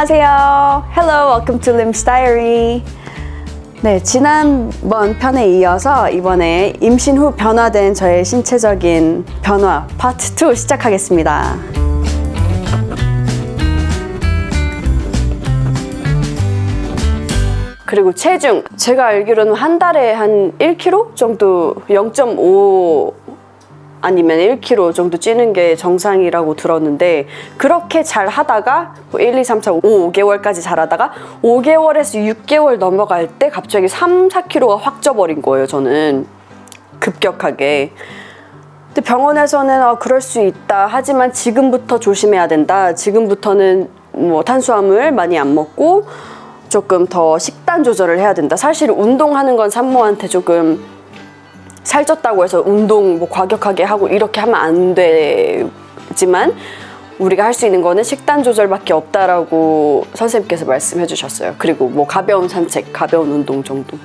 안녕하세요. Hello, welcome to Lim's Diary. 네, 지난번 편에 이어서 이번에 임신 후 변화된 저의 신체적인 변화 파트 2 시작하겠습니다. 그리고 체중, 제가 알기로는 한 달에 한 1kg 정도, 0.5 아니면 1kg 정도 찌는 게 정상이라고 들었는데, 그렇게 잘 하다가 1, 2, 3, 4, 5, 5개월까지 잘 하다가 5개월에서 6개월 넘어갈 때 갑자기 3, 4kg가 확 쪄버린 거예요. 저는 급격하게. 근데 병원에서는 그럴 수 있다, 하지만 지금부터 조심해야 된다, 지금부터는 뭐 탄수화물 많이 안 먹고 조금 더 식단 조절을 해야 된다. 사실 운동하는 건 산모한테 조금 살쪘다고 해서 운동 뭐 과격하게 하고 이렇게 하면 안 되지만, 우리가 할 수 있는 거는 식단 조절밖에 없다라고 선생님께서 말씀해 주셨어요. 그리고 뭐 가벼운 산책, 가벼운 운동 정도.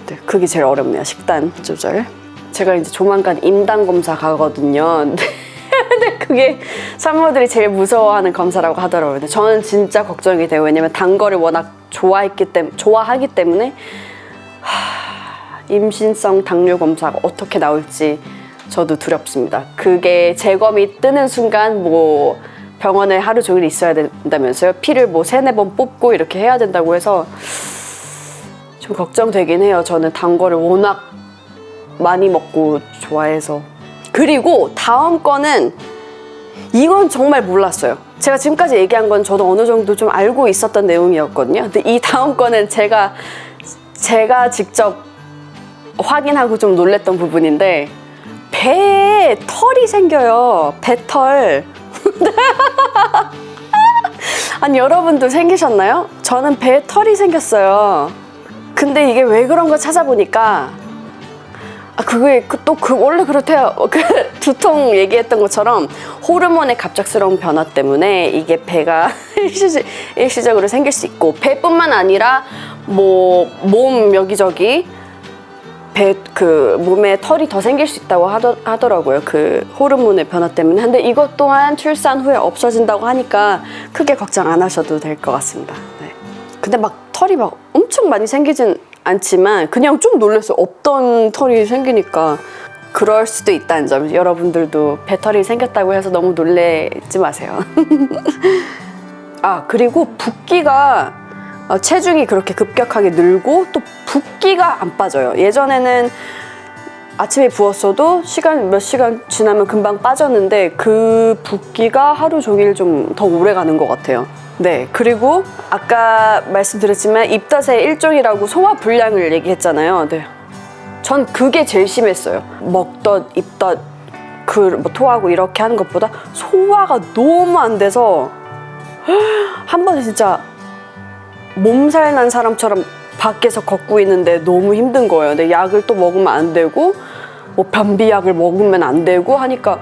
네, 그게 제일 어렵네요, 식단 조절. 제가 이제 조만간 임당 검사 가거든요. 근데 그게 산모들이 제일 무서워하는 검사라고 하더라고요. 근데 저는 진짜 걱정이 돼요. 왜냐면 단 거를 워낙 좋아하기 때문에 임신성 당뇨 검사가 어떻게 나올지 저도 두렵습니다. 그게 재검이 뜨는 순간 뭐 병원에 하루 종일 있어야 된다면서요. 피를 뭐 3-4번 뽑고 이렇게 해야 된다고 해서 좀 걱정되긴 해요. 저는 단 거를 워낙 많이 먹고 좋아해서. 그리고 다음 거는, 이건 정말 몰랐어요. 제가 지금까지 얘기한 건 저도 어느 정도 좀 알고 있었던 내용이었거든요. 근데 이 다음 거는 제가 직접 확인하고 좀 놀랬던 부분인데, 배에 털이 생겨요. 배털. 아니, 여러분도 생기셨나요? 저는 배에 털이 생겼어요. 근데 이게 왜 그런 거 찾아보니까 그게 원래 그렇대요. 두통 얘기했던 것처럼 호르몬의 갑작스러운 변화 때문에 이게 배가 일시적으로 생길 수 있고, 배뿐만 아니라 뭐 몸 여기저기 몸에 털이 더 생길 수 있다고 하더라고요. 그 호르몬의 변화 때문에. 근데 이것 또한 출산 후에 없어진다고 하니까 크게 걱정 안 하셔도 될 것 같습니다. 네. 근데 막 털이 막 엄청 많이 생기진 않지만 그냥 좀 놀랐어요. 없던 털이 생기니까. 그럴 수도 있다는 점, 여러분들도 배털이 생겼다고 해서 너무 놀라지 마세요. 그리고 붓기가, 체중이 그렇게 급격하게 늘고 또 붓기가 안 빠져요. 예전에는 아침에 부었어도 몇 시간 지나면 금방 빠졌는데, 그 붓기가 하루 종일 좀 더 오래 가는 것 같아요. 네, 그리고 아까 말씀드렸지만 입덧의 일종이라고 소화불량을 얘기했잖아요. 네, 전 그게 제일 심했어요. 먹덧, 입덧, 뭐 토하고 이렇게 하는 것보다 소화가 너무 안 돼서 한 번에 진짜 몸살 난 사람처럼 밖에서 걷고 있는데 너무 힘든 거예요. 근데 약을 또 먹으면 안 되고, 뭐 변비약을 먹으면 안 되고 하니까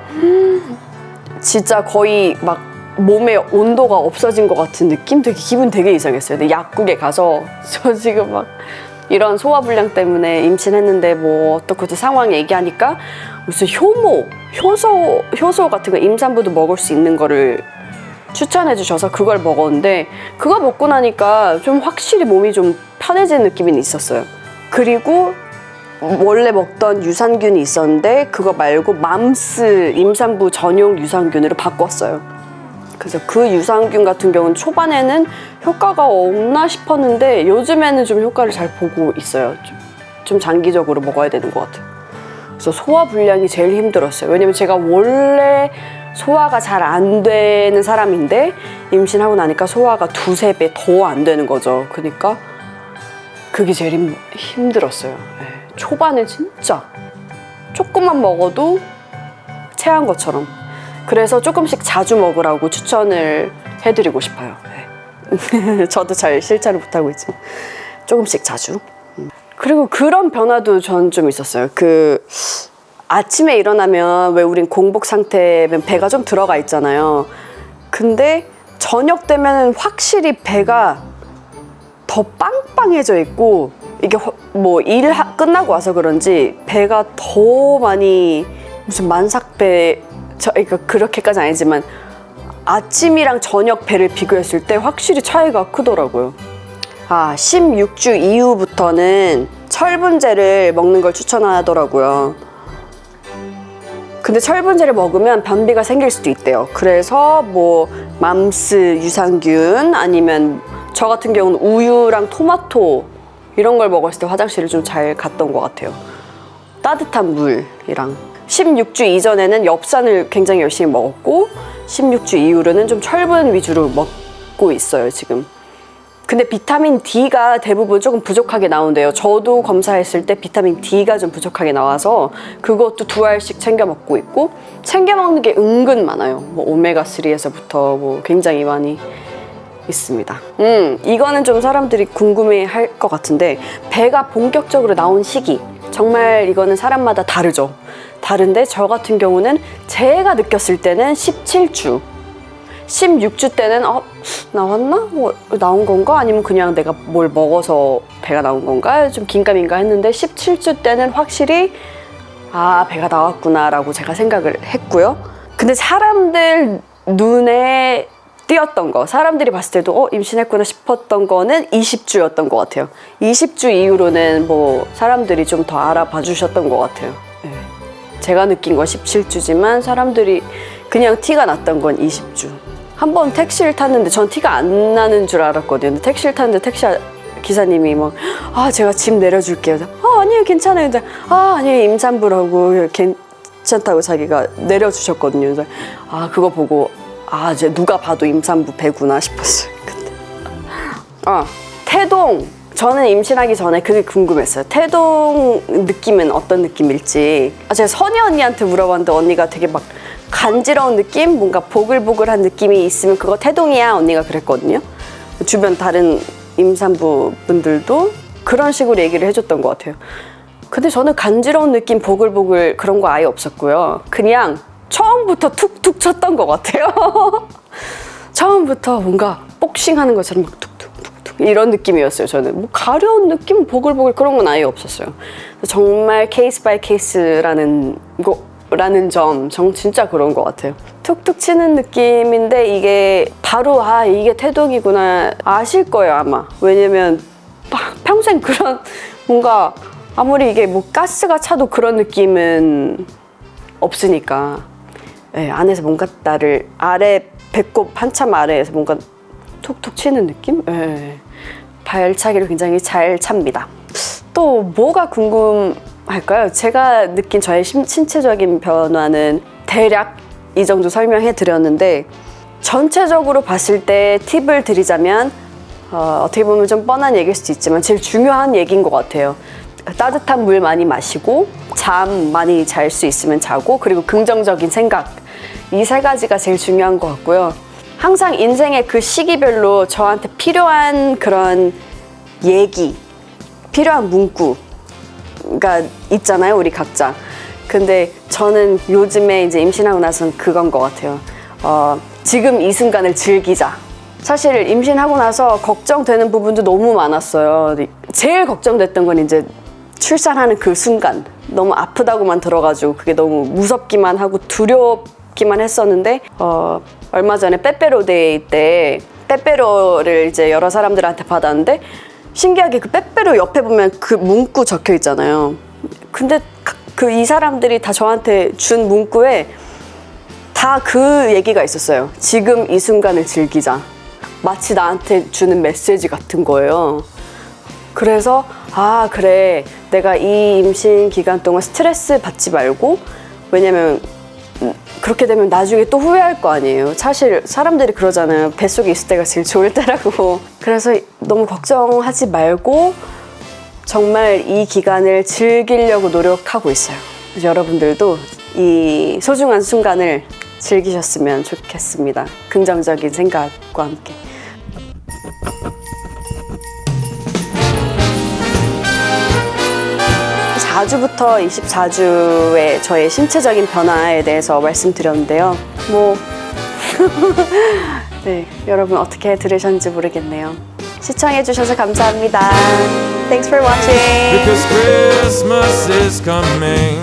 진짜 거의 막 몸에 온도가 없어진 것 같은 느낌? 기분 되게 이상했어요. 근데 약국에 가서 저 지금 막 이런 소화불량 때문에 임신했는데 뭐 어떻게 상황 얘기하니까 무슨 효소 같은 거, 임산부도 먹을 수 있는 거를 추천해 주셔서 그걸 먹었는데, 그거 먹고 나니까 좀 확실히 몸이 좀 편해진 느낌이 있었어요. 그리고 원래 먹던 유산균이 있었는데 그거 말고 맘스, 임산부 전용 유산균으로 바꿨어요. 그래서 그 유산균 같은 경우는 초반에는 효과가 없나 싶었는데 요즘에는 좀 효과를 잘 보고 있어요. 좀 장기적으로 먹어야 되는 것 같아요. 그래서 소화불량이 제일 힘들었어요. 왜냐면 제가 원래 소화가 잘 안 되는 사람인데 임신하고 나니까 소화가 2-3배 더 안 되는 거죠. 그러니까 그게 제일 힘들었어요. 네. 초반에 진짜 조금만 먹어도 체한 것처럼. 그래서 조금씩 자주 먹으라고 추천을 해드리고 싶어요. 네. 저도 잘 실천을 못하고 있지만 조금씩 자주. 그리고 그런 변화도 전 좀 있었어요. 아침에 일어나면 왜 우린 공복 상태면 배가 좀 들어가 있잖아요. 근데 저녁 되면 확실히 배가 더 빵빵해져 있고, 이게 뭐 일 끝나고 와서 그런지 배가 더 많이, 무슨 만삭배, 그러니까 그렇게까지 아니지만 아침이랑 저녁 배를 비교했을 때 확실히 차이가 크더라고요. 16주 이후부터는 철분제를 먹는 걸 추천하더라고요. 근데 철분제를 먹으면 변비가 생길 수도 있대요. 그래서 뭐 맘스 유산균 아니면 저 같은 경우는 우유랑 토마토 이런 걸 먹었을 때 화장실을 좀 잘 갔던 것 같아요. 따뜻한 물이랑 16주 이전에는 엽산을 굉장히 열심히 먹었고 16주 이후로는 좀 철분 위주로 먹고 있어요 지금. 근데 비타민 D가 대부분 조금 부족하게 나온대요. 저도 검사했을 때 비타민 D가 좀 부족하게 나와서 그것도 2알씩 챙겨 먹고 있고 챙겨 먹는 게 은근 많아요. 뭐 오메가3에서부터 뭐 굉장히 많이 있습니다. 이거는 좀 사람들이 궁금해 할 것 같은데 배가 본격적으로 나온 시기 정말 이거는 사람마다 다르죠. 다른데 저 같은 경우는 제가 느꼈을 때는 17주 16주 때는 나왔나? 뭐 나온 건가? 아니면 그냥 내가 뭘 먹어서 배가 나온 건가? 좀 긴가민가 했는데 17주 때는 확실히 배가 나왔구나 라고 제가 생각을 했고요. 근데 사람들 눈에 띄었던 거 사람들이 봤을 때도 임신했구나 싶었던 거는 20주였던 것 같아요. 20주 이후로는 뭐 사람들이 좀 더 알아봐 주셨던 것 같아요. 네. 제가 느낀 건 17주지만 사람들이 그냥 티가 났던 건 20주. 한번 택시를 탔는데 전 티가 안 나는 줄 알았거든요. 택시를 탔는데 택시 기사님이 막 제가 짐 내려줄게요. 아니요 괜찮아요. 아니요 임산부라고 괜찮다고 자기가 내려주셨거든요. 그래서 그거 보고 이제 누가 봐도 임산부 배구나 싶었어요. 근데 태동 저는 임신하기 전에 그게 궁금했어요. 태동 느낌은 어떤 느낌일지. 제가 선희 언니한테 물어봤는데 언니가 되게 막 간지러운 느낌? 뭔가 보글보글한 느낌이 있으면 그거 태동이야 언니가 그랬거든요. 주변 다른 임산부 분들도 그런 식으로 얘기를 해줬던 것 같아요. 근데 저는 간지러운 느낌, 보글보글 그런 거 아예 없었고요. 그냥 처음부터 툭툭 쳤던 것 같아요. 처음부터 뭔가 복싱하는 것처럼 막 툭툭툭툭 이런 느낌이었어요. 저는 뭐 가려운 느낌, 보글보글 그런 건 아예 없었어요. 정말 케이스 바이 케이스라는 점 진짜 그런 것 같아요. 툭툭 치는 느낌인데 이게 바로 이게 태동이구나 아실 거예요 아마. 왜냐면 평생 그런 뭔가 아무리 이게 뭐 가스가 차도 그런 느낌은 없으니까. 네, 안에서 뭔가 나를 배꼽 한참 아래에서 뭔가 툭툭 치는 느낌? 네. 발차기를 굉장히 잘 찹니다. 또 뭐가 궁금할까요? 제가 느낀 저의 신체적인 변화는 대략 이 정도 설명해 드렸는데 전체적으로 봤을 때 팁을 드리자면 어떻게 보면 좀 뻔한 얘기일 수도 있지만 제일 중요한 얘기인 것 같아요. 따뜻한 물 많이 마시고 잠 많이 잘 수 있으면 자고 그리고 긍정적인 생각 이 3가지가 제일 중요한 것 같고요. 항상 인생의 그 시기별로 저한테 필요한 그런 얘기 필요한 문구가 있잖아요 우리 각자. 근데 저는 요즘에 이제 임신하고 나서는 그건 것 같아요. 지금 이 순간을 즐기자. 사실 임신하고 나서 걱정되는 부분도 너무 많았어요. 제일 걱정됐던 건 이제 출산하는 그 순간 너무 아프다고만 들어가지고 그게 너무 무섭기만 하고 두렵기만 했었는데 얼마 전에 빼빼로데이 때 빼빼로를 이제 여러 사람들한테 받았는데 신기하게 그 빼빼로 옆에 보면 그 문구 적혀 있잖아요. 근데 이 사람들이 다 저한테 준 문구에 다 그 얘기가 있었어요. 지금 이 순간을 즐기자. 마치 나한테 주는 메시지 같은 거예요. 그래서 그래 내가 이 임신 기간 동안 스트레스 받지 말고 왜냐면 그렇게 되면 나중에 또 후회할 거 아니에요. 사실 사람들이 그러잖아요. 뱃속에 있을 때가 제일 좋을 때라고. 그래서 너무 걱정하지 말고 정말 이 기간을 즐기려고 노력하고 있어요. 그래서 여러분들도 이 소중한 순간을 즐기셨으면 좋겠습니다. 긍정적인 생각과 함께. (4주부터) (24주의) 저의 신체적인 변화에 대해서 말씀드렸는데요. 네, 여러분 어떻게 들으셨는지 모르겠네요. 시청해주셔서 감사합니다. Thanks for watching. Because Christmas is coming.